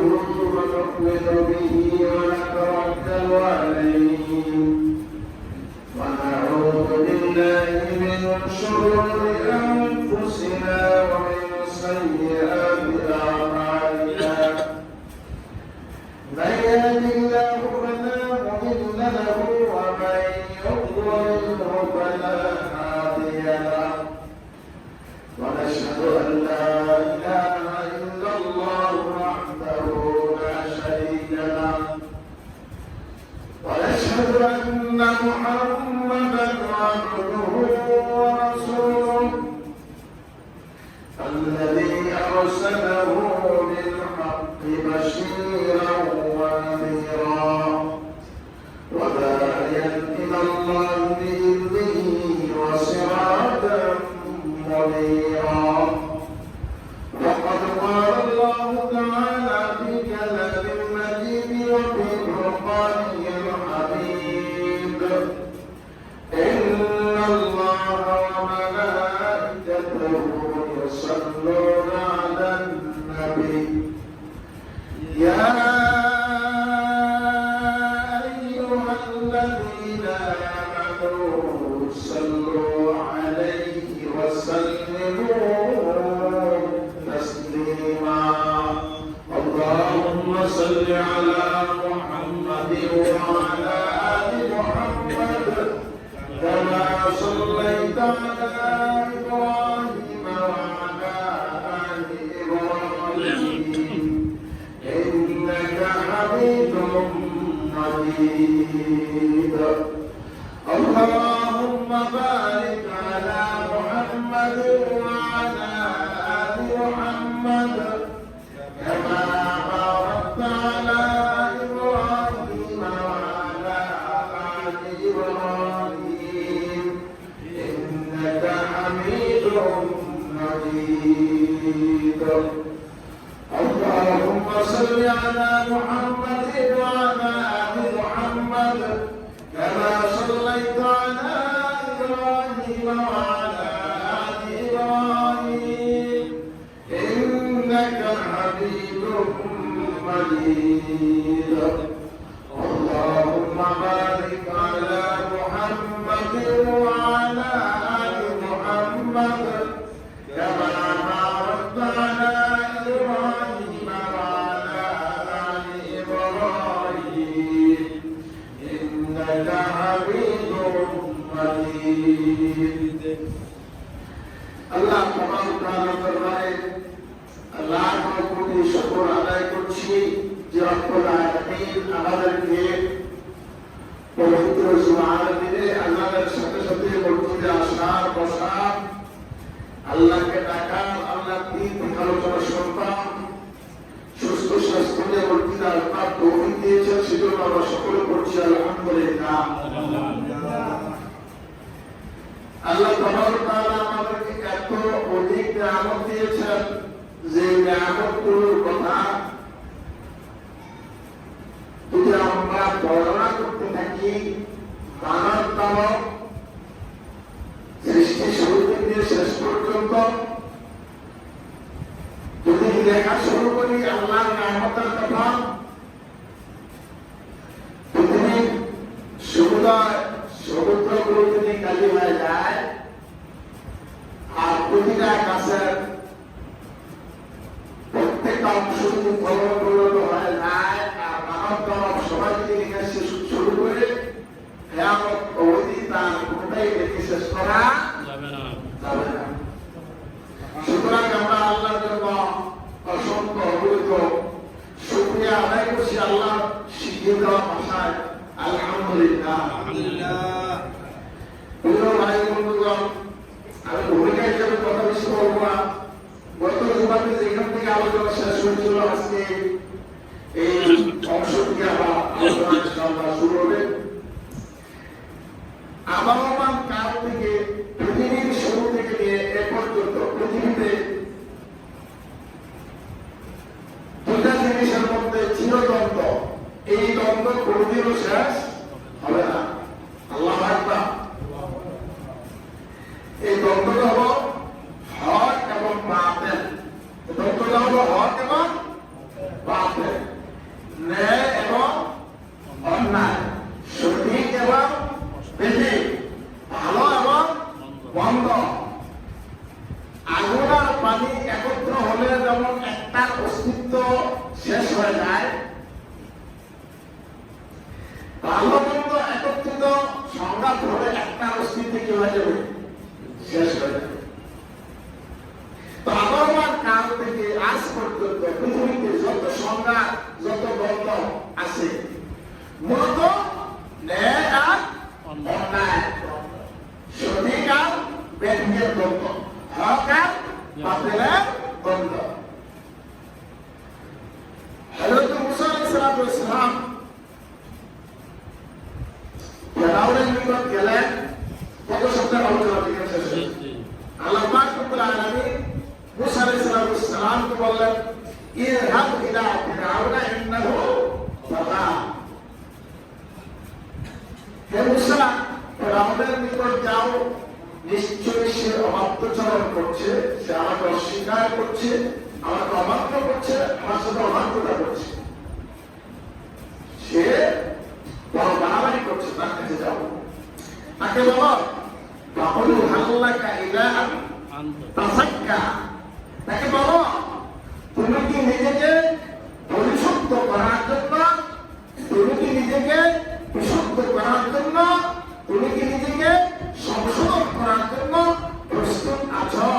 ونؤمن به ونتوكل عليه ونعوذ بالله من شرور أنفسنا ومن سيئات أعمالنا من يهد الله فلا مضل له ومن يضلل فلا هادي له ونشهد أن لا إله إلا الله وحده لا شريك له ونشهد أن محمدا عبده ورسوله الذي أرسله بالحق بشيرا ونذيرا وداعيا إلى الله بإذنه وسراجا منيرا وقد قال الله تعالى في كلام المجيد وفي فرقانه الحميد إن الله وملائكته يصلون على النبي يا أيها الذين آمنوا صلوا عليه وسلموا تسليما اللهم صل على محمد وعلى آل محمد كما صليت على إبراهيم وعلى آل إبراهيم إنك حميد مجيد اللهم بارك على محمد وعلى آل محمد كما باركت على إبراهيم وعلى آل إبراهيم إنك حميد مجيد اللهم صل على محمد وعلى آل محمد كما صليت على إبراهيم وعلى آل إبراهيم إنك حميد مجيد اللهم بارك على محمد وعلى آل محمد كما باركت على إبراهيم وعلى آل إبراهيم إنك حميد مجيد আল্লাহ তাআলা ফরমায় আল্লাহ কোটি শুকর আদায় করছি যে রব্বুল আলামিন আমাদেরকে পবিত্র জুমার দিনে আল্লাহর সাথে সাথে মসজিদে আসার বসা আল্লাহকে ডাকা আল্লাহ দিন আলোচনা শুনতাম সুস্থ স্বাস্থ্য নিয়ে মসজিদে আসবার তৌফিক দিয়েছেন সেজন্য আমরা সকলে করছি আলহামদুলিল্লাহ আল্লাহ তাআলা আমাদেরকে এত অধিক নিয়ামত দিয়েছেন যে নিয়ামতগুলোর কথা যদি আমরা বর্ণনা করতে থাকি মানবতম সৃষ্টি শুরু থেকে শেষ পর্যন্ত যদি লেখা শুরু করি আল্লাহর নিয়ামতের কথা পৃথিবীর সমুদ্রগুলো যদি কালি হয়ে যায় আর প্রতিটা গাছের প্রত্যেকটা অংশ যদি ফলন পরিণত হয়ে যায় আর মানব দানব সবাই যদি লেখা শুরু করে কেয়ামত অবধি তার কোনটাই লেখে শেষ করা যাবে না সুতরাং আমরা আল্লাহর জন্য অসংখ্য অবৈধ শুকরিয়া আদায় করছি আল্লাহ শিখিয়ে দেওয়া ভাষায় আলহামদুলিল্লাহ ভাই বন্ধুগণ আমি ভূমিকা হিসেবে কথা বেশি বলবো না গত জুমাতে যেখান থেকে আলোচনা শেষ হয়েছিল আজকে এই অংশ থেকে আবার আলোচনা ইনশাআল্লাহ শুরু হবে আবহমান কাল থেকে পৃথিবীর শুরু থেকে নিয়ে এ পর্যন্ত পৃথিবীতে দুটা জিনিসের মধ্যে চিরদ্বন্দ্ব এই দ্বন্দ্ব কোনদিনও শেষ হবে না আল্লাহু আকবার এই দ্বন্দ্বটা হলো হক এবং বাতিল দ্বন্দ্বটা হলো হক এবং বাতিল শেষ হয়ে যায়, ভালো মন্দ একত্রিত সংঘাত হলে একটা অস্তিত্ব কি হয়ে যাবে, শেষ হয়ে যাবে। তো আবহাওয়ার কাল থেকে আজ পর্যন্ত পৃথিবীতে যত সংঘাত, যত দ্বন্দ্ব আছে, মূলত ন্যায় আর অন্যায়, সঠিক আর ব্যাঠিকের দ্বন্দ্ব, হক আর বাতিলের দ্বন্দ্ব। হযরত মুসা আলাইহিস সালাম ফেরাউনের নিকট গেলেন, কত সপ্তাহ আলোচনা থেকে শেষ হয়েছে। আল্লাহ পাক রব্বুল আলামিন মুসা আলাইহিস সালামকে বললেন, ইযহাব ইলা ফিরআউনা ইন্নাহু তাগা। হে মুসা, ফেরাউনের নিকট যাও, নিশ্চয়ই সে অবাধ্যচরণ করছে, সে আমাকে অস্বীকার করছে, আমাকে অবাধ্য করছে, আমার সাথে অবাধ্যতা করছে, সে বড় বাড়াবাড়ি করছে, তার কাছে যাও। তাকে বলো, বাবুল হাল্লাকা ইলা তাসাক্কা, তাকে বলো তুমি কি নিজেকে পরিশুদ্ধ করার জন্য, তুমি কি নিজেকে বিশুদ্ধ করার জন্য, তুমি কি নিজেকে সংশোধন করার জন্য প্রস্তুত আছো?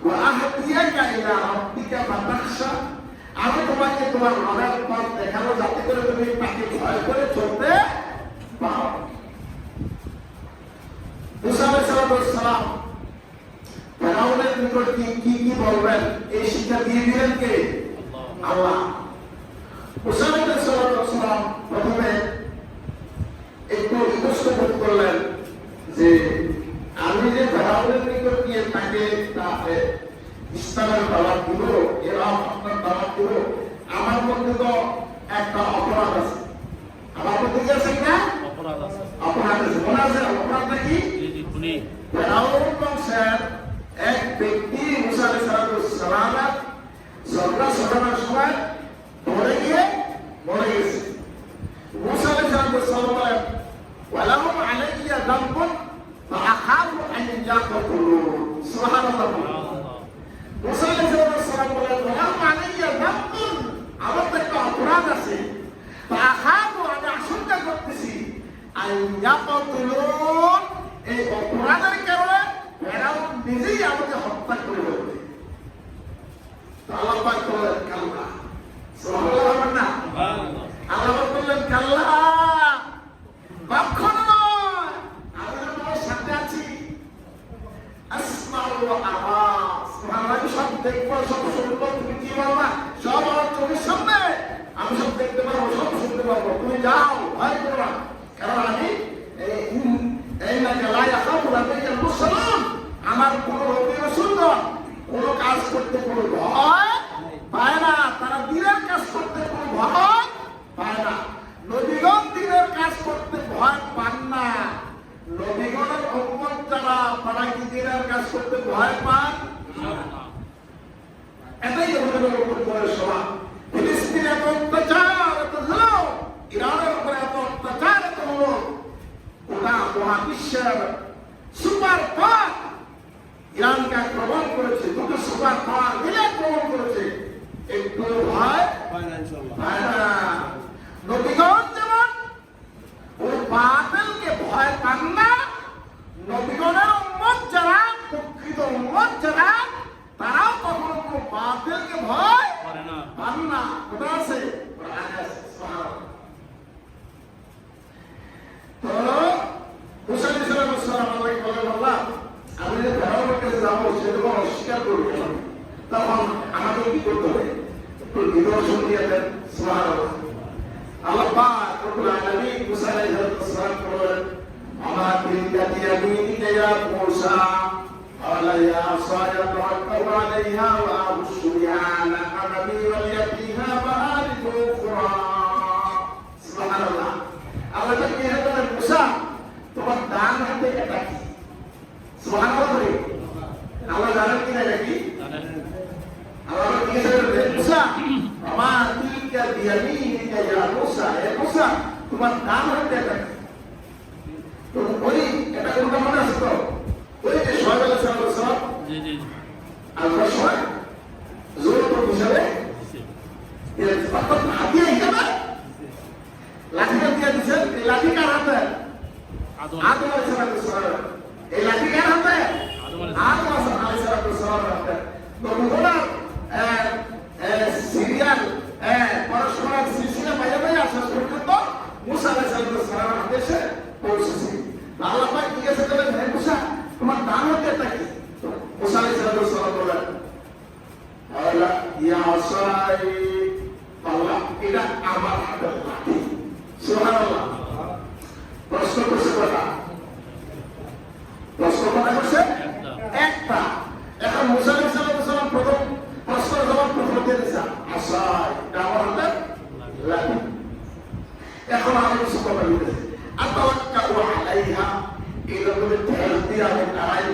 ওয়াহদিয়াকা ইলা রাব্বিকা ফাতাখশা, আমি তোমাকে তোমার রবের পথ দেখাবো যাতে করে তুমি তাকে ভয় করে চলতে পারো। মুসা আলাইহিস সালাম ফেরাউনের নিকট কি বলবেন, এই শিক্ষা দিয়ে দিলেন কে? আল্লাহ। মুসা আলাইহিস সালাম প্রথমে একটু ইতস্তত করলেন যে আমি যে ফেরাউনের নিকট গিয়ে তাকে ইসলামের দাওয়াত দিব, এরা আপনার দাওয়াত দিব, আমার মধ্যে তো একটা অপরাধ আছে। আমার মধ্যে কি আছে? না অপরাধ আছে, অপরাধ আছে। মনে আছে অপরাধটা কি? ফেরাউন বংশের এক ব্যক্তি মুসা আলাইহিস সালামের ঝগড়া ছড়ানোর সময় পড়ে গিয়ে মরে গেছে। মুসা আলাইহিস সালাম বলেন, ওয়ালাহুম আলাইয়া যামবুন ফাআখাফু আন ইয়াকতুলুন। সুবহানাল্লাহ। মুসা আলাইহিস সালাম বলেন, ওয়ালাহুম আলাইয়া যামবুন, আমার তো একটা অপরাধ আছে, ফাআখাফু, আমি আশঙ্কা করতেছি, আন ইয়াকতুলুন, এই অপরাধের কারণে ফেরাউন নিজেই আমাকে হত্যা করে দেবে। আল্লাহ পাক বললেন কাল্লা। সুবহানাল্লাহ না? আল্লাহ বললেন কাল্লা, কখনো নয়, আমি তোমার সাথে আছি। আসমাউ ওয়া আরা, সুবহানাল্লাহ, আমি সব দেখবো, সব শুনবো, তুমি কি বলবা সব আমার চোখের সামনে, আমি সব দেখতে পারবো, সব শুনতে পারবো, তুমি যাও, ভয় করো না, কারণ আমি আমার কোন সুন্দর কোন কাজ করতে কোনো ভয় পায় না, তারা দিনের কাজ করতে কোনো ভয় পায় না। নবীগণ দিনের কাজ করতে ভয় পান না, নবীগণের উম্মত যারা, তারা কি দিনের কাজ করতে ভয় পান? এটাই নবীগণের উপর করে সভা। ফিলিস্তিনে এত অত্যাচার, এত জুলুম, ইরানের উপরে এত অত্যাচার, এত হলো, ওটা মহাবিশ্বের সুপার পাওয়ার ইরানকে আক্রমণ করেছে, দুটো সুপার পাওয়ার মিলে আক্রমণ করেছে, একটু ভয় পায় না। নবীগণ যেমন ওই বাতিলকে ভয় পান না, নবীগণের উম্মত যারা, প্রকৃত উম্মত যারা, তারাও কখনো কোনো বাতিলকে ভয় পান না। ওটা আছে, তো মুসা আলাইহিস সালাম আল্লাহকে বলেন, আল্লাহ, আমি যে ফেরাউনের কাছে যাবো সেটা অস্বীকার করবে, তখন আমাকে কি করতে হবে? একটু নিদর্শন দিয়ে দেন। সুবহানাল্লাহ। আল্লাহ পাক রব্বুল আলামিন মুসা আলাইহিস সালামকে বলেন, আমা তিলকা বিয়ামিনিকা ইয়া মুসা, ক্বালা ইয়া আসায়া তাওয়াক্কালু আলাইহা ওয়া আবুশশু বিহা আলা আনাবি ওয়া লিয়া ফিহা মাআরিবু উখরা। সুবহানাল্লাহ। আল্লাহ কি বলেন, মুসা, তোমার ডান হাতে এটা কি? সুবহানাল্লাহ। আল্লাহ জানেন কি না নাকি? আল্লাহ কি বলেন, মুসা, আমা তিলকা বিয়ামিনিকা ইয়া মুসা, হে মুসা, তোমার ডান হাতে এটা কি? তো ওই এটা কোনটা মনে আছে তো? ওই যে সোহেব আলাইহিস সালাম, জি জি, আল্লাহ সোহেব জোর হিসাবে হাতিয়ে এখানে লাঠিটা দিয়ে দিচ্ছেন। এই লাঠি কার হাতে? আদম আলাইহিস সালাম। এই লাঠি কার হাতে? আদম আলাইহিস সালাম হাতে। তো ওনার সিরিয়াল পরস্পরের সিলসিলা বাইরে আসা পর্যন্ত মুসা আলাইহিস সালাম হাতে এসে পৌঁছেছে। আল্লাহ পাক জিজ্ঞাসা করলেন, হে মুসা, তোমার দান হাতেটা কি? মুসা আলাইহিস সালাম বললেন, আল্লাহ ইয়া আসাই, আল্লাহ এটা আমার হাতের লাঠি। সুবহানাল্লাহ। প্রশ্ন করছে কথা, প্রশ্ন কথা করছে একটা। এখন মুসা আলাইহিস সালাম প্রথম প্রশ্নের জবাব প্রথমে দিয়েছে, আসাই এটা আমার হাতের লাঠি। এখন আমি কিছু কথা বলতেছি, আতাওয়াক্কালু আলাইহা, এটা বলে তেল দিয়ে আমি দাঁড়াই,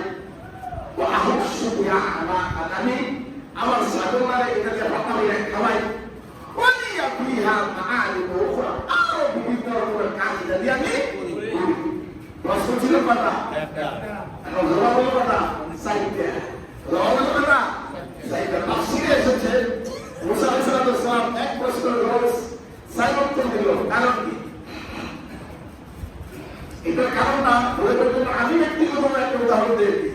ও আহুসু বিহা আলা আনামি, আমার সাধনারে এটাকে হাতামি খাওয়াই, ওয়ালিয়া ফিহা মাআরিব উখরা, আরো বিভিন্ন রকমের কাজ যদি আমি প্রশ্ন ছিল কথা এখন জবাব হলো কথা সাইডে, জবাব হলো কথা সাইডে। তাফসীরে এসেছে মুসা আলাইহিস সালাম এক প্রশ্নের জবাব সাইড উত্তর দিল। কারণ কি? এটার কারণটা আমি ব্যক্তিগতভাবে একটা উদাহরণ দিয়েছি।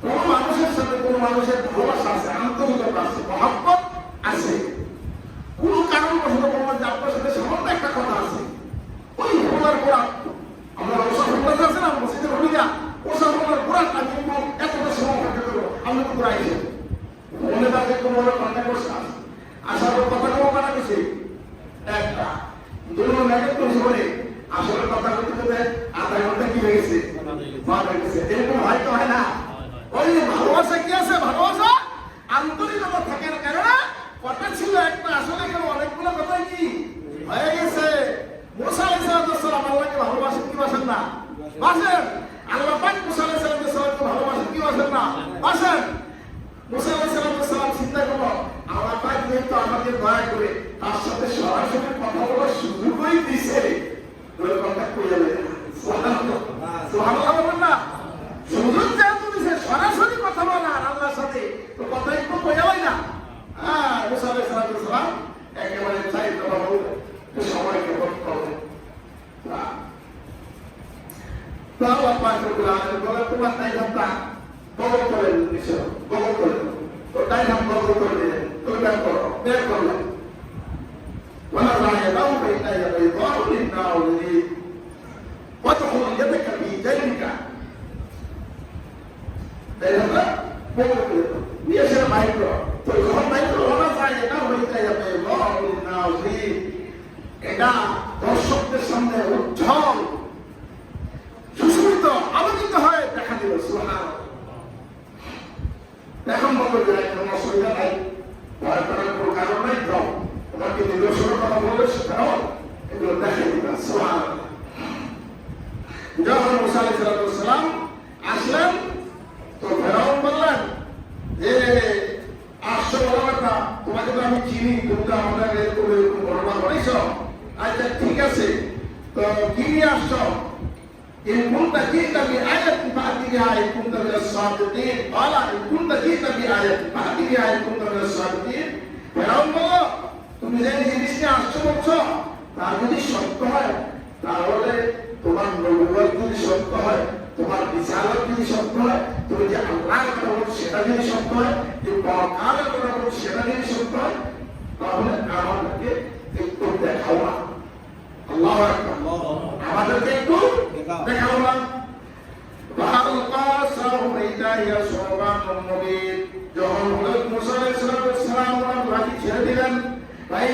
কোন মানুষের সাথে কোন মানুষের ভালোবাসা আছে, আন্তরিকতা আছে, মহব্বত আছে, কোন কারণবশত বলবেন যে আপনার সাথে সামান্য একটা কথা আছে, ওই ভোলার গোড়া আমরা ওসব ভোলাতে আছে না মসজিদের ভূমিকা, ওসব ভোলার গোড়াটা কিন্তু এতটা সময় থাকে করবো আমি তো পুরো আইসে মনে থাকে কোনো কন্ট্যাক্ট করছে আসার পর কথা কম কাটা গেছে একটা দুই ম্যাগেট করছে বলে আসলে কথা বলতে বলতে আধা ঘন্টা কি হয়ে গেছে, এরকম হয়তো হয় না। ওই ভালোবাসা কি আছে, ভালোবাসা আন্তরিকতা থাকে না, কেননা কথা ছিল একটা, আসলে এখানে অনেকগুলো কথাই কি হয়ে গেছে। মুসা আলাইহিস সালাম আল্লাহকে ভালোবাসেন কি বাসেন না? বাসেন। আল্লাহ পাক মুসা আলাইহিস সালামকে ভালোবাসেন কি বাসেন না? বাসেন। মুসা আলাইহিস সালাম চিন্তা করলো, আল্লাহ পাক যেহেতু আমাকে দয়া করে তার সাথে সরাসরি কথা বলার সুযোগই দিছে, কথা কই যাবে সুবহানাল্লাহ বলেন না, সুযোগ যেহেতু দিছে সরাসরি কথা বলার আল্লাহর সাথে, তো কথা একটু কই যাবে না। মুসা আলাইহিস সালাম একেবারে চাই কথা বলতে সময়কে করতে হবে। আল্লাহ পাক রব্বুল আলামিন বলে, তোমার তাই ঘন্টা বদল করে দিয়েছ, বদল করে তো তাই নাম বদল করে দিলেন, তুমি বের করো, বের করলেন। ونضع يده بين بيضاء للناظرين وادخل يدك في جيبك নিয়ে এসে মাইক্র তো যখন মাইক্র ونضع يده بين بيضاء للناظرين, এটা দর্শকদের সামনে উজ্জ্বল সুশোভিত আলোকিত হয়ে দেখা দিল। সুবহানাল্লাহ। এখন বলবো যে কোনো অসুবিধা নাই, ভয় করার কোনো কারণ নাই, যাও তোমাকে নিদর্শন কথা বললে সেটাও এগুলো দেখাই দিবা। সুবহানাল্লাহ। যখন মুসা আলাইহিস সালাম আসলেন তো ফেরাউন বললেন যে আসছো বড় কথা, তোমাকে তো আমি চিনি, তুমি তো আমাদের এরকম এরকম ঘটনা করেছ, আচ্ছা ঠিক আছে, তো কি নিয়ে আসছো? إن كنت جئت بآية فأتيها إن كنت من الصادقين قال إن كنت جئت بآية فأتيها إن كنت من الصادقين। ফেরাউন বলল, তুমি যে জিনিস নিয়ে আসছো বলছো তা যদি সত্য হয়, তাহলে তোমার নবুয়ত যদি সত্য হয়, তোমার রিসালাত যদি সত্য হয়, তুমি যে আল্লাহর কথা বলছো সেটা যদি সত্য হয়, যে পরকালের কথা বলছো সেটা যদি সত্য হয়, তাহলে আমাদেরকে একটু দেখাও না। আল্লাহু আকবার। আমাদেরকে একটু দেখাও না। যখন হযরত মুসা আলাইহিস সালাম লাঠি ছেড়ে দিলেন, হয়ে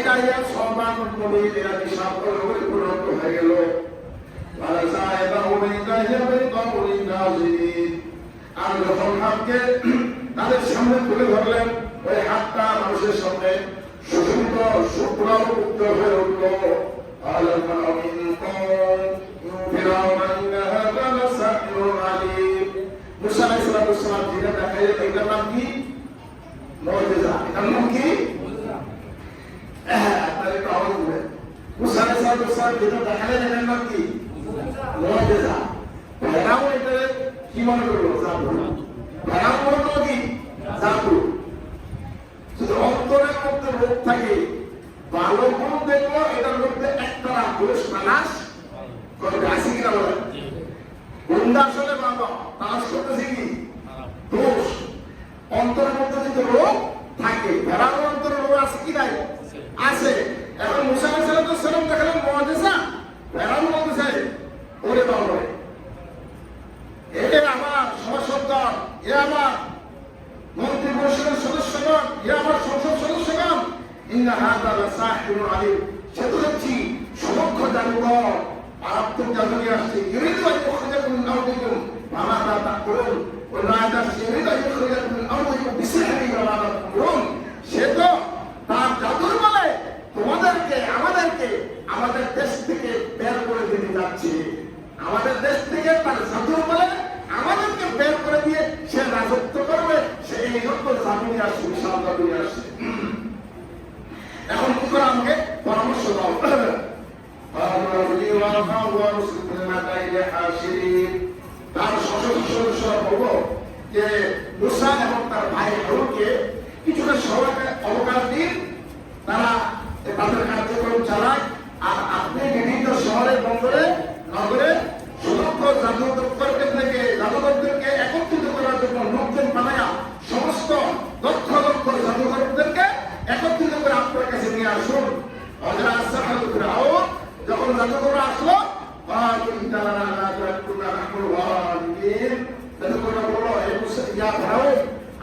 গেল। আর যখন হাতকে তাদের সামনে তুলে ধরলেন, ওই হাতটা মানুষের সামনে সুশোভিত শুক্রামুক্ত হয়ে উঠল। মুসা আলাইহিস সালাম যেটা দেখাইলেন এটার নাম কি? মুআজিজা। এটার নাম কি? আপনার একটু আওয়াজ দিবেন। মুসা আলাইহিস সালাম যেটা দেখালেন এটার নাম কি? মুআজিজা। ফেরাউন এটা কি মনে করলো? জাদু। ফেরাউন মনে করলো কি? জাদু। শুধু অন্তরের মধ্যে রোগ থাকে, ভালো গুণ দেখলো এটার মধ্যে একটা পুরুষ তালাশ করবে, আসি কিনা বলে গুণটা আসলে বাবা তালাশ করতেছে কি দোষ, অন্তরের মধ্যে যদি রোগ থাকে, ভেড়ার অন্তরের রোগ আছে কি নাই আছে। এখন মুসা আলাইহিস সালাম দেখালেন মুআজিজা, ভেড়ার বলতেছে ওরে বাবা এটা আমার সভাসদগণ, এ আমার মন্ত্রী পরিষদের সদস্যগণ, এ আমার সংসদ সদস্যগণ, ইন্না হাযা লাসাহিরুন আলীম, সে তো দেখছি সমক্ষ জাদুঘর আরাত্মক জাদু নিয়ে আসছে, ইউরিদু আন ইউখরিজাকুম মিন আরদিকুম ওয়া মা লা তাকুলুন ওয়া লা ইউরিদু আন ইউখরিজাকুম মিন আরদিকুম বিসিহরিহি ওয়া মা লা তাকুলুন, সে তো তার জাদুর বলে তোমাদেরকে আমাদেরকে আমাদের দেশ থেকে বের করে দিতে যাচ্ছে, আমাদের দেশ থেকে তার জাদুর বলে আমাদেরকে বের করে দিয়ে সে রাজত্ব করবে, সে এই জন্য জাদু নিয়ে আসছে, বিশাল জাদু নিয়ে আসছে। এখন কি করে আমাকে পরামর্শ দাও। তার সদস্যরা বলবো যে মুসা এবং তার ভাই হারুনকে কিছুটা সবাইকে অবকাশ দিন, তারা তাদের কার্যক্রম চালায়, আর আপনি বিভিন্ন শহরে বন্দরে নগরে সুদক্ষ জাদুঘরদেরকে একত্রিত করার জন্য লোকজন বানায়া সমস্ত দক্ষ জাদুঘরদেরকে একত্রিত করে আপনার কাছে নিয়ে আসুন। যখন জাদুঘর আসলো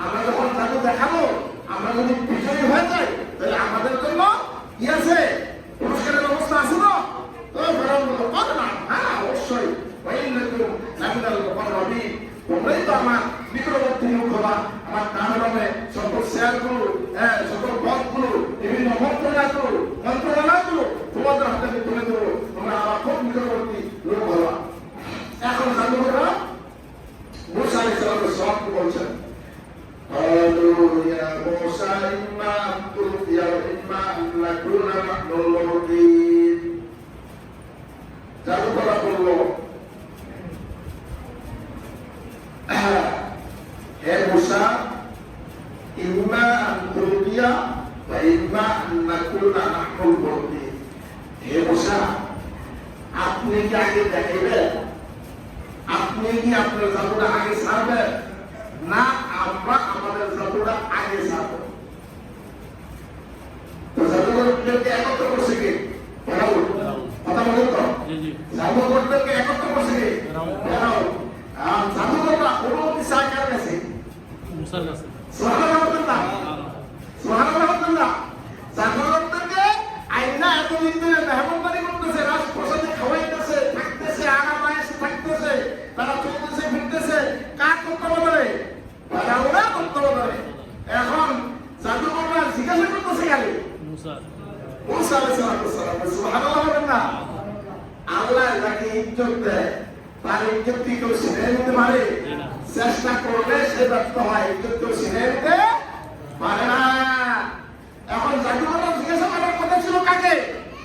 আমরা যখন জাদু দেখাবো, আমরা যদি বিজয়ী হয়ে যাই তাহলে আমাদের জন্য কি আছে, পুরস্কারের ব্যবস্থা আছে না? হ্যাঁ অবশ্যই, তোমরাই তো আমার নিকটবর্তী লোক হবা, আমার কারণে সকল শেয়ারগুলো, সকল পদগুলো, বিভিন্ন মন্ত্রণালয়গুলো তোমাদের হাতে আমি তুলে দেবো, তোমরা আমার খুব নিকটবর্তী লোক হবা। এখন জাদুঘররা মুসা আলাইহিস সালামের সওয়ালকে বলছেন, قالوا يا موسى إما أن تلقي وإما أن نكون نحن الملقين। জাদুঘররা বলল, হে মুসা ইম্মা আন তুলকিয়া ওয়া ইম্মা আন নাকুনা নাহনুল মুলকিন, হে মুসা আপনি কি আগে দেখাইবেন, আপনি কি আপনার জাদুটা আগে ছাড়বেন, না আমরা আমাদের জাদুটা আগে ছাড়ব? তো জাদুঘরদেরকে একত্র করছে কি কথা বলেন তো, জাদুঘরদেরকে একত্র করছে কি জাদুঘররা অনুমতি চায় কার কাছে? মুসার কাছে। জাদুঘরদেরকে আইনা এতদিন ধরে মেহমানদারি করতেছে, রাজপ্রসাদে খাওয়াইতেছে, থাকতেছে, আরামায়েশে থাকতেছে, তারা চলতেছে ফিরতেছে, কার তত্ত্বাবধানে? ওরা তত্ত্বাবধানে। এখন জাদুঘররা জিজ্ঞাসা করতেছে খালি মুসা আলাইহিস সালাম, সুবহানাল্লাহ বলেন না? আল্লাহ যাকে ইজ্জত দেয় তার ইজ্জত কি কেউ ছিনিয়ে নিতে পারে? চেষ্টা করলে সে ব্যর্থ হয়, ইজ্জত কেউ ছিনিয়ে নিতে পারে না। এখন জাদুঘররা জিজ্ঞাসা করার কথা ছিল কাকে?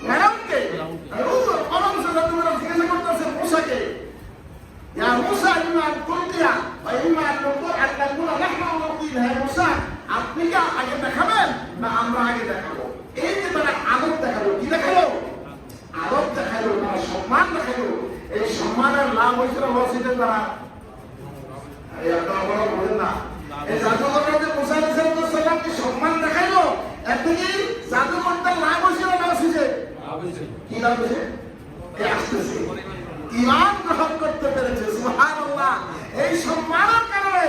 ফেরাউনকে। জাদুঘররা জিজ্ঞাসা করতেছে মুসাকে, ইয়া মুসা ইম্মা আন তুলকিয়া ওয়া ইম্মা আন নাকুনা নাহনু মুলকিন, হে মুসা আপনি কি আগে দেখাবেন না আমরা আগে দেখাবো? এই যে তারা আদব দেখালো, কি দেখালো? আদব দেখালো, তারা সম্মান দেখালো। এই সম্মানের লাভ হয়েছিল মসজিদের দ্বারা। আপনারা বলেন না, এই জাদুঘররা যে মুসা আলাইহিস সালামকে সম্মান দেখাইলো, একদিকে জাদুঘরটার লাভ হয়েছিল মসজিদে, কি লাভ হয়েছে? এই আসতেছে ঈমান গ্রহণ করতে পেরেছে, সুবহানাল্লাহ। এই সম্মানের কারণে,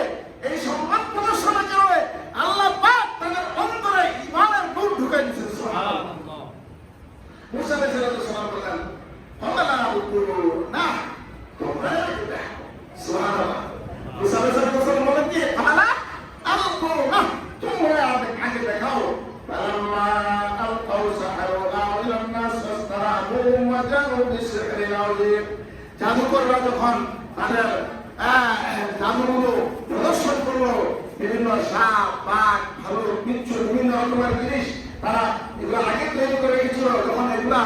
এই সম্মান প্রদর্শনের কারণে আল্লাহ পাক তাদের অন্তরে ঈমানের নূর ঢুকাই দিয়েছে, সুবহানাল্লাহ। মুসা আলাইহিস সালাম বলেন, আল্লাহ না তোমরা দেখো, সুবহানাল্লাহ। মুসা আলাইহিস সালাম বলেন কি, আল্লাহ আল্লাহ তোমরা আগে দেখাও। فلما ألقوا سحروا إلى الناس فاسترهبوهم وجاءوا بسحر عظيم। জাদুকররা যখন তাদের জাদুগুলো প্রদর্শন করলো, বিভিন্ন সাপ, বাঘ, ভালুক, বিচ্ছু, বিভিন্ন রকমের জিনিস তারা এগুলো আগে তৈরি করে গেছিল, যখন এগুলা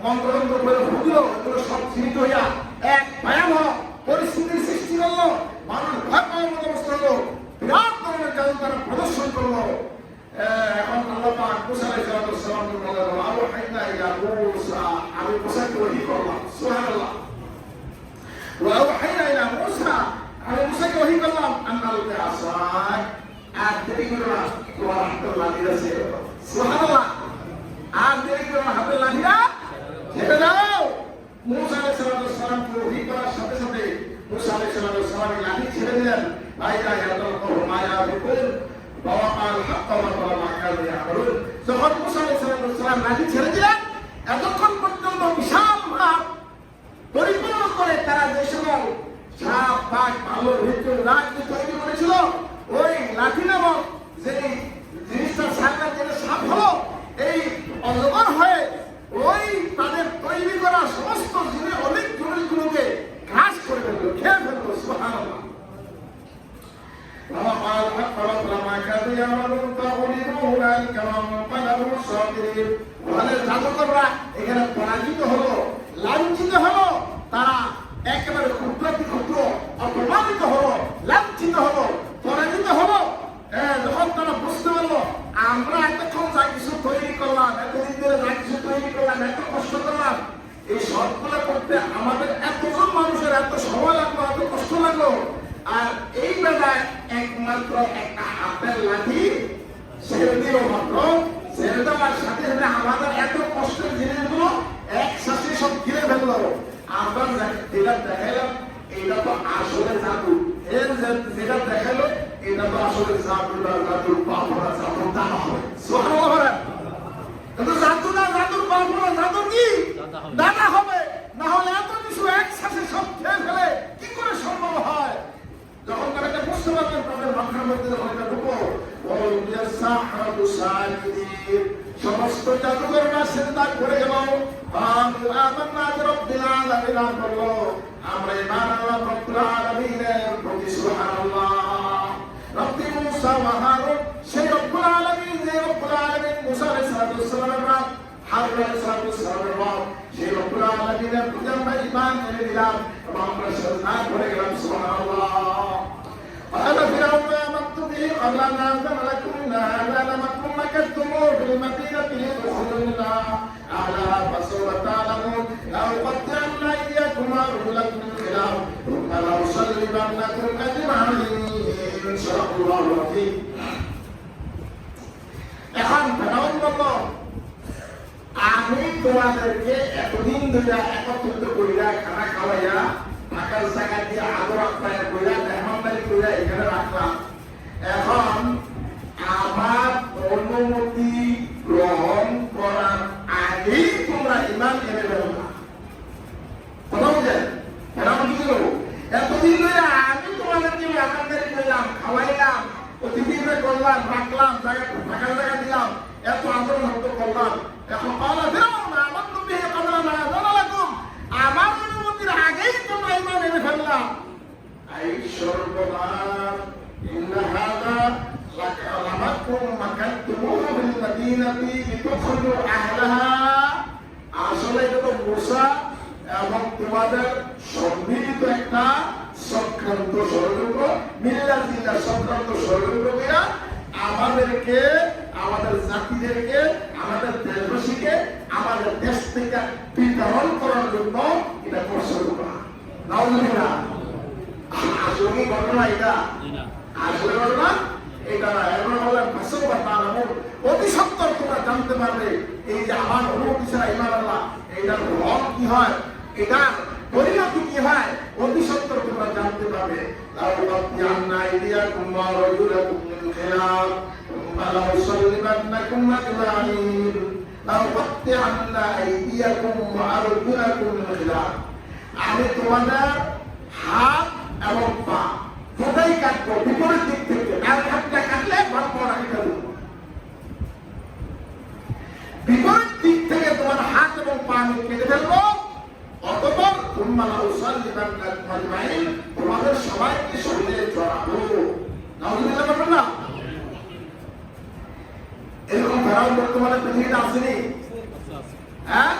মন্ত্রতন্ত্র করে ফুটলো, এগুলো সব সীমিত হইয়া এক ভয়াবহ পরিস্থিতির সৃষ্টি করলো, মানুষ ভয় পাওয়ার মতো অবস্থা হলো, বিরাট ধরনের জাদু তারা প্রদর্শন করলো। এখন আল্লাহ পাক মুসা আলাইহিস আলাইহিসসালামকে বলেন ওয়াহাইনা ইলা মূসা, আমি মুসাকে ওহী করলাম। সুবহানাল্লাহ। ওয়াহাইনা ইলা মূসা, আমি মুসাকে ওহী করলাম আন্নাল কাসাই, আর দেরি করো না, তোমার হাতে লাঠিটা ছেড়ে দাও। সুবহানাল্লাহ। আর দেরি করো না, হাতে লাঠিটা ছেড়ে দাও। মুসা আলাইহিস সালামকে ওহী করার সাথে সাথে মুসা আলাইহিস সালাম লাঠি ছেড়ে দিলেন। ভাইরা ইয়াদাল কওম মায়া বিকুল ওয়া আল হক ওয়া মা কানু ইয়ামালুন। যখন মুসা আলাইহিস সালাম লাঠি ছেড়ে দিলেন, এতক্ষণ পর্যন্ত বিশাল মাঠ পরিপূর্ণ করে তারা যে সকল সাপ বাঘ ভাল্লুক ভিতর রাজ্য তৈরি করেছিল, ওই লাঠি নামক যে জিনিসটা সাকার যেটা সাপ হলো, এই অজগর হয়ে ওই তাদের তৈরি করা সমস্ত জিনিস অনেক জিনিসগুলোকে ঘাস করে ফেললো, খেয়ে ফেললো। সুবহানাল্লাহ। وقال حق ما كانوا يعملون فغلبوا هنالك وانقلبوا صاغرين। ওখানে জাদুকররা এখানে পরাজিত হলো, লাঞ্ছিত হলো, তারা একেবারে ক্ষুদ্র অপমানিত হলো, লাঞ্ছিত হলো, পরাজিত হলো। যখন তারা বুঝতে পারলো আমরা এতক্ষণ যা কিছু তৈরি করলাম, এতদিন ধরে যা কিছু তৈরি করলাম, এত কষ্ট করলাম, এই সবগুলো করতে আমাদের এতজন মানুষের এত সময় লাগলো, এত কষ্ট লাগলো, আর এই বেলায় একমাত্র একটা হাতের লাঠি ছেড়ে দিল, মাত্র ছেড়ে দেওয়ার সাথে সাথে আমাদের এত কষ্টের জিনিসগুলো একসাথে সব ঘিরে ফেললো। আমরা যেটা দেখাইলাম এটা তো আসলে জাদু, এর যেটা দেখালো এটা তো আসলে জাদুর বাপরা জাদুর দানা হবে। সুবহানাল্লাহ। কিন্তু জাদু না, জাদুর বাপরা জাদুর কি দানা হবে। না হলে এত কিছু একসাথে সব খেয়ে ফেলে কি করে সম্ভব হয়? যখন তারা এটা বুঝতে পারবেন, তাদের মাথার মধ্যে যখন এটা ঢুকো, সমস্ত জাদুকররা সিজদা করে গেল। আমরা ঈমান আনলাম রব্বুল আলামিনের প্রতি। সুবহানাল্লাহ। রব্বি মুসা ওয়া হারুন, সেই রব্বুল আলামিন, যে রব্বুল আলামিন মুসা আলাইহিস সালামের রব, হারুন আলাইহিস সালামের রব, সেই রব্বুল আলামিনের প্রতি আমরা ঈমান এনে দিলাম এবং আমরা সিজদা করে গেলাম। সুবহানাল্লাহ। قال فرعون آمنت به قبل أن آذن لكم إن هذا لمكر مكرتموه في المدينة لتخرجونا أهلها فسوف تعلمون لأقطعن أيديكم وأرجلكم من خلاف ثم لأصلبنكم أجمعين صدق الله العظيم। এখন ফেরাউন বলল, আমি তোমাদেরকে এতদিন ধরে একত্রিত করিয়া খানা খাওয়াইয়া ঢাকার জায়গা দিয়ে আদর আপ্যায়ন করিয়া মেহমানদারি করিয়া এখানে রাখলাম। এখন আমার অনুমতি গ্রহণ করার আগেই তোমরা ঈমান এনে দেবো না। কথা বুঝলেন? ফেরাউন কি করবো? এতদিন ধরে আমি তোমাদেরকে মেহমানদারি করলাম, খাওয়াইলাম, অতিথিরা করলাম, রাখলাম, ঢাকার জায়গা দিলাম, এত আদর হতো করলাম। এখন বলা ফেরাউন আমার তো বিয়ে কবলা না বলা লাগুম, আমার অনুমতির আগেই তোমরা ঈমান এনে ফেললাম। আই সর্বনাশ, ইন্না হাযা লাকালামাকুম মাকানতুমুহু ফিল মাদিনাতি লিতুখরিজু আহলাহা। আসলে এটা তো মুসা এবং তোমাদের সম্মিলিত একটা চক্রান্ত ষড়যন্ত্র, মিল্লাত জিল্লাহ চক্রান্ত ষড়যন্ত্র কইরা আমাদেরকে, আমাদের জাতিদেরকে, আমাদের দেশবাসীকে আমাদের দেশ থেকে বিতরণ করার জন্য এটা করছে। নাউজুবিল্লাহ। আসলে কি ঘটনা এটা? আসলে ঘটনা এটা এমন বলেন অতি সত্তর তোমরা জানতে পারবে এই যে আমার অনুমতি ছাড়া ঈমান আল্লাহ, এটার ফল কি হয়, এটার পরিণতি কি হয়, অতি সত্তর তোমরা জানতে পারবে। লাউকাত্তিআন্না আইদিয়াকুম ওয়া আরজুলাকুম মিন খিলাফ থুম্মা লাউসাল্লিবান্নাকুম আজমাঈন। লাউকাত্তিআন্না আইদিয়াকুম ওয়া আরজুলাকুম মিন খিলাফ, আমি তোমাদের হাত এবং পা দুটাই কাটবো বিপরীত দিক থেকে। আর হাতটা কাটলে ভাত পড়া কেটে দেবো, বিপরীত দিক থেকে তোমার হাত এবং পা আমি কেটে ফেলবো। অতঃপর থুম্মা লাউসাল্লিবান্নাকুম আজমাঈন, তোমাদের সবাইকে শরীরে চড়াবো। নাউজুবিল্লাহ বলবেন না? এরকম ফেরাউন বর্তমানে পৃথিবীতে আসেনি। হ্যাঁ,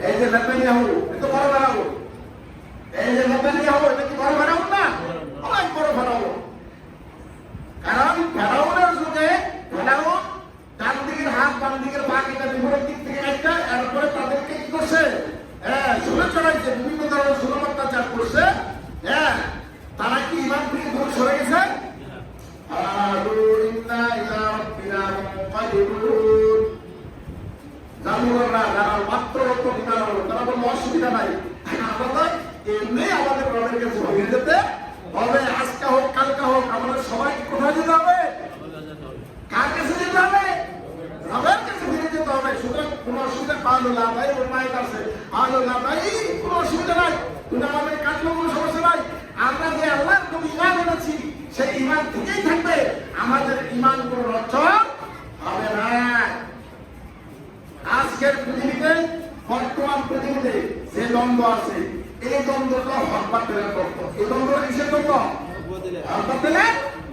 এই যে নেতানিয়াহু, এটা বড় ফেরাউন। এই যে নেতানিয়াহু, এটা কি বড় ফেরাউন না? অনেক বড় ফেরাউন। কারণ ফেরাউনের যুগে ফেরাউন ডান দিকের হাত বাম দিকের পা কেটে জাদুঘররা যারা মাত্র রক্ত ঠিকানা হলো তারা বললো অসুবিধা নাই, আমরা এমনি আমাদের রবের কাছে হয়ে যেতে হবে। আজকে হোক কালকে হোক আমাদের সবাইকে কোথায় যেতে হবে? কার কাছে যেতে হবে? রবের কাছে ফিরে যেতে হবে। সুতরাং কোনো অসুবিধা পাওয়া না ভাই, ওর মায়ের কাছে আলো না ভাই, কোনো অসুবিধা নাই, তুমি আমাদের কাটলেও কোনো সমস্যা নাই। আমরা যে আল্লাহর প্রতি ঈমান এনেছি সেই ঈমান থেকেই থাকবে, আমাদের ঈমান কোনো রক্ষক হবে না। আজকের পৃথিবীতে, বর্তমান পৃথিবীতে যে দ্বন্দ্ব আছে, এই দ্বন্দ্বটা হক বাতিলের দ্বন্দ্ব। এই দ্বন্দ্বটা কিসের দ্বন্দ্ব? হক বাতিলের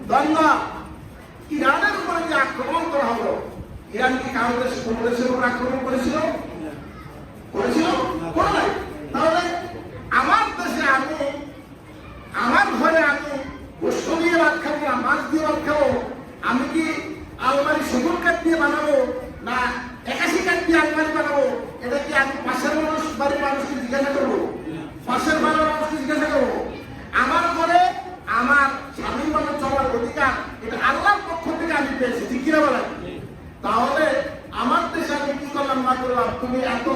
দ্বন্দ্ব। ইরানের উপরে যে আক্রমণ করা হলো, ইরান কি কারো দেশ কোন দেশের উপর আক্রমণ করেছিল? করেছিল? করে নাই। তাহলে আমার দেশে আমি, আমার ঘরে আমি গোস্ত দিয়ে ভাত খাবো না, মাছ দিয়ে ভাত খাবো, আমি কি আলমারি সেগুন কাঠ দিয়ে বানাবো না 81 কাঠ দিয়ে আলমারি বানাবো? এটা কি আমি পাশের বাড়ির মানুষকে জিজ্ঞাসা করবো? পাশের বাড়ির মানুষকে জিজ্ঞাসা করবো? আমার ঘরে আমার স্বাধীনভাবে চলার অধিকার এটা আল্লাহর পক্ষ থেকে আমি পেয়েছি, ঠিক কিনা বলেন? তাহলে আমার দেশে আমি কি করলাম না করলাম, তুমি এত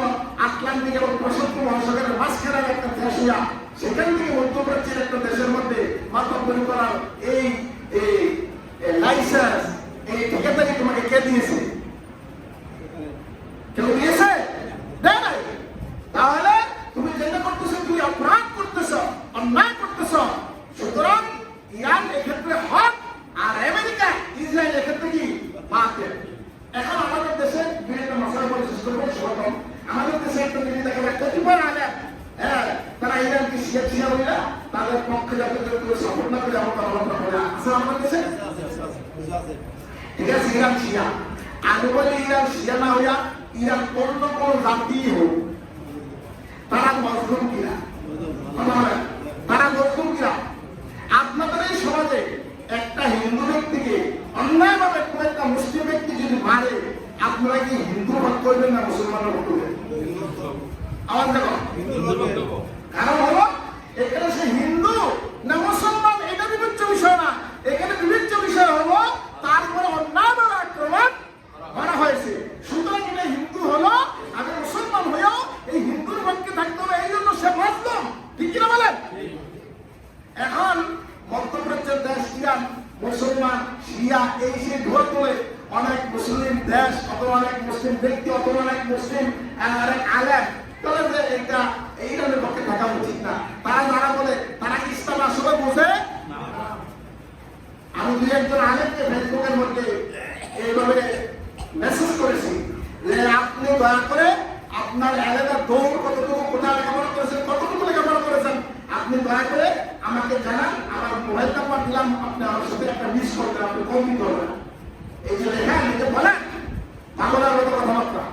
আটলান্টিক এবং প্রশান্ত মহাসাগরের মাঝখানে একটা দেশ হইয়া সেখান থেকে মধ্যপ্রাচ্যের একটা দেশের মধ্যে মাতব্বরি করার এই লাইসেন্স, এই ঠিকাদারি তোমাকে কে দিয়েছে? কেউ দিয়েছে? দেয় নাই। তাহলে তুমি যেটা করতেছো, তুমি অপরাধ করতেছ, অন্যায় করতেছ। সুতরাং ইরান এক্ষেত্রে হক, আর আমেরিকা ইসরায়েল এক্ষেত্রে কি বাতিল। এখন আমাদের দেশে বিভিন্ন মশলা করে শেষ করবো সরকম, আমাদের দেশে একটা জিনিস দেখা যায় কতিপয় আলেম, হ্যাঁ, তারা ইরানকে শিয়া বলে তাদের পক্ষে যাতে সাপোর্ট না করে আমার কথা বলে আছে আমাদের দেশে। ঠিক আছে, ইরান শিয়া, আমি বলি ইরান শিয়া না হইয়া ইরান অন্য কোন জাতি হোক, তারা মজলুম কিনা? তারা মজলুম কিনা? আপনাদের এই সমাজে একটা হিন্দু ব্যক্তিকে অন্যায়ভাবে কোনো একটা মুসলিম ব্যক্তি যদি মারে, আপনারা কি হিন্দু ভোট করবেন না মুসলমানের ভোট করবেন? আমার দেখো, কারণ হলো এখানে সে হিন্দু না মুসলমান এটা বিবেচ্য বিষয় না, এখানে বিবেচ্য বিষয় হলো তারপরে অন্যায়ভাবে আক্রমণ করা হয়েছে। সুতরাং এটা হিন্দু হলো, আমি মুসলমান হয়েও এই হিন্দুর পক্ষে থাকতে হবে, এই জন্য সে মাসলুম, ঠিক কিনা বলেন? এখন মধ্যপ্রাচ্যের দেশ ইরান মুসলমান শিয়া এই সে ঢোল তোলে, অনেক মুসলিম দেশ অথবা অনেক মুসলিম ব্যক্তি অথবা অনেক মুসলিম আলেম তাহলে যে এটা ইরানের পক্ষে থাকা উচিত না। তারা যারা বলে তারা ইসলাম আসলে বোঝে। আমি দুই একজন আলেমকে ফেসবুকের মধ্যে এইভাবে মেসেজ করেছি যে আপনি দয়া করে আপনার এলাকার দৌড় কতটুকু, কোথায় লেখাপড়া করেছেন, কতটুকু লেখাপড়া করেছেন, আপনি দয়া করে আমাকে জানান। আমার মোবাইল নাম্বার দিলাম, আপনি আমার সাথে একটা মিস করবেন, আপনি কপি করবেন। এই যে লেখা নিজে বলেন পাগলের মতো কথাবার্তা।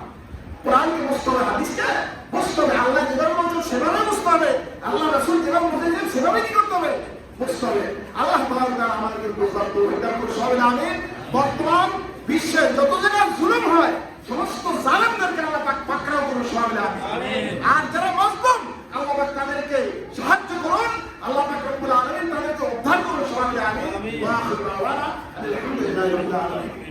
কোরআনকে বুঝতে হবে, হাদিসকে বুঝতে হবে, আল্লাহ যেভাবে বলছেন সেভাবে বুঝতে হবে, আল্লাহ রাসূল যেভাবে বলছেন সেভাবে কি করতে হবে? বুঝতে হবে। আল্লাহ তাআলা আমাদেরকে বুঝার তৌফিক দান করুন। আমিন। বর্তমান বিশ্বে যত জায়গায় জুলুম হয় সমস্ত জালেমদেরকে আল্লাহ পাক পাকড়াও করুন, সবাই আমিন। আর যারা মজলুম আল্লাহ পাক তাদেরকে সাহায্য করুন, আল্লাহ পাক রব্বুল আলামিন তাদেরকে উদ্ধার করুন, সবাই আমিন। ওয়া আখিরু দাওয়ানা আলহামদুলিল্লাহি রাব্বিল আলামিন।